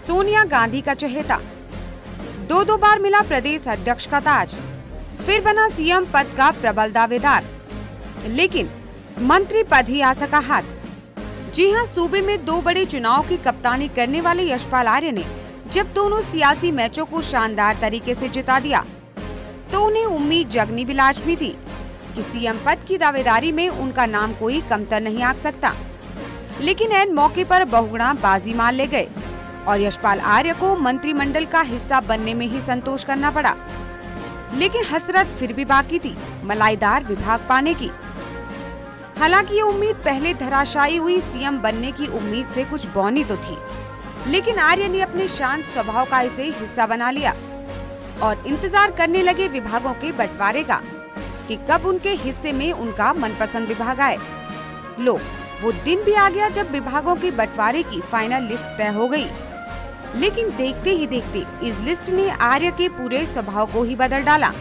सोनिया गांधी का चहेता, दो बार मिला प्रदेश अध्यक्ष का ताज, फिर बना सीएम पद का प्रबल दावेदार, लेकिन मंत्री पद ही आ सका हाथ। जी हां, सूबे में 2 बड़े चुनाव की कप्तानी करने वाले यशपाल आर्य ने जब दोनों सियासी मैचों को शानदार तरीके से जिता दिया, तो उन्हें उम्मीद जगनी भी लाजमी थी कि सीएम पद की दावेदारी में उनका नाम कोई कमतर नहीं आ सकता। लेकिन ऐन मौके पर बहुगुणा बाजी मार ले गए और यशपाल आर्य को मंत्रिमंडल का हिस्सा बनने में ही संतोष करना पड़ा। लेकिन हसरत फिर भी बाकी थी मलाईदार विभाग पाने की। हालांकि ये उम्मीद पहले धराशायी हुई, सीएम बनने की उम्मीद से कुछ बौनी तो थी, लेकिन आर्य ने अपने शांत स्वभाव का इसे हिस्सा बना लिया और इंतजार करने लगे विभागों के बंटवारे का कि कब उनके हिस्से में उनका मनपसंद विभाग आए। लो, वो दिन भी आ गया जब विभागों के बंटवारे की फाइनल लिस्ट तय हो गई। लेकिन देखते ही देखते इस लिस्ट ने आर्य के पूरे स्वभाव को ही बदल डाला।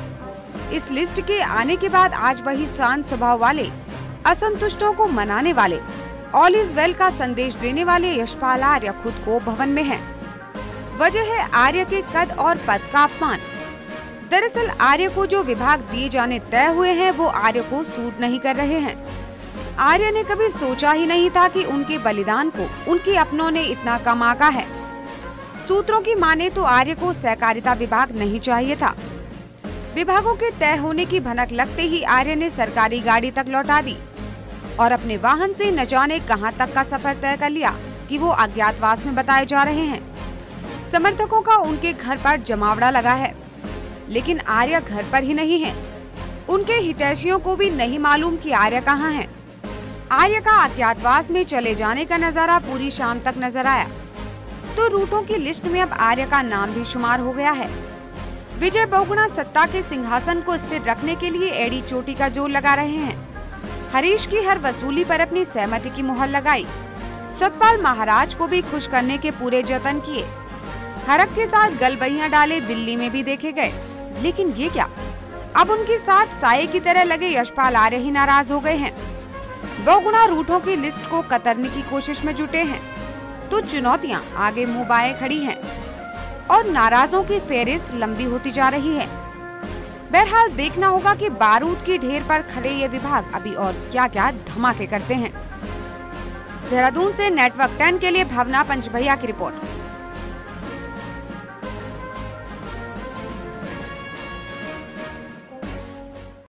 इस लिस्ट के आने के बाद आज वही शांत स्वभाव वाले, असंतुष्टों को मनाने वाले, ऑल इज वेल का संदेश देने वाले यशपाल आर्य खुद को भवन में हैं। वजह है आर्य के कद और पद का अपमान। दरअसल आर्य को जो विभाग दिए जाने तय हुए हैं वो आर्य को सूट नहीं कर रहे हैं। आर्य ने कभी सोचा ही नहीं था कि उनके बलिदान को उनके अपनों ने इतना कम आंका है। सूत्रों की माने तो आर्य को सहकारिता विभाग नहीं चाहिए था। विभागों के तय होने की भनक लगते ही आर्य ने सरकारी गाड़ी तक लौटा दी और अपने वाहन से न जाने कहां तक का सफर तय कर लिया कि वो अज्ञातवास में बताए जा रहे हैं। समर्थकों का उनके घर पर जमावड़ा लगा है, लेकिन आर्य घर पर ही नहीं है। उनके हितैषियों को भी नहीं मालूम कि आर्य कहां है। आर्य का अज्ञातवास में चले जाने का नजारा पूरी शाम तक नजर आया, तो रूटों की लिस्ट में अब आर्य का नाम भी शुमार हो गया है। विजय बहुगुणा सत्ता के सिंहासन को स्थिर रखने के लिए एड़ी चोटी का जोर लगा रहे हैं। हरीश की हर वसूली पर अपनी सहमति की मुहर लगाई। सतपाल महाराज को भी खुश करने के पूरे जतन किए। हरक के साथ गलबैयां डाले दिल्ली में भी देखे गए, लेकिन ये क्या, अब उनके साथ साये की तरह लगे यशपाल आर्य ही नाराज हो गए हैं। बहुगुणा रूटों की लिस्ट को कतरने की कोशिश में जुटे हैं, तो चुनौतियां आगे मुंह बाए खड़ी हैं और नाराजों की फेहरिस्त लंबी होती जा रही है। बहरहाल देखना होगा कि बारूद की ढेर पर खड़े ये विभाग अभी और क्या क्या धमाके करते हैं। देहरादून से नेटवर्क 10 के लिए भावना पंचभैया की रिपोर्ट।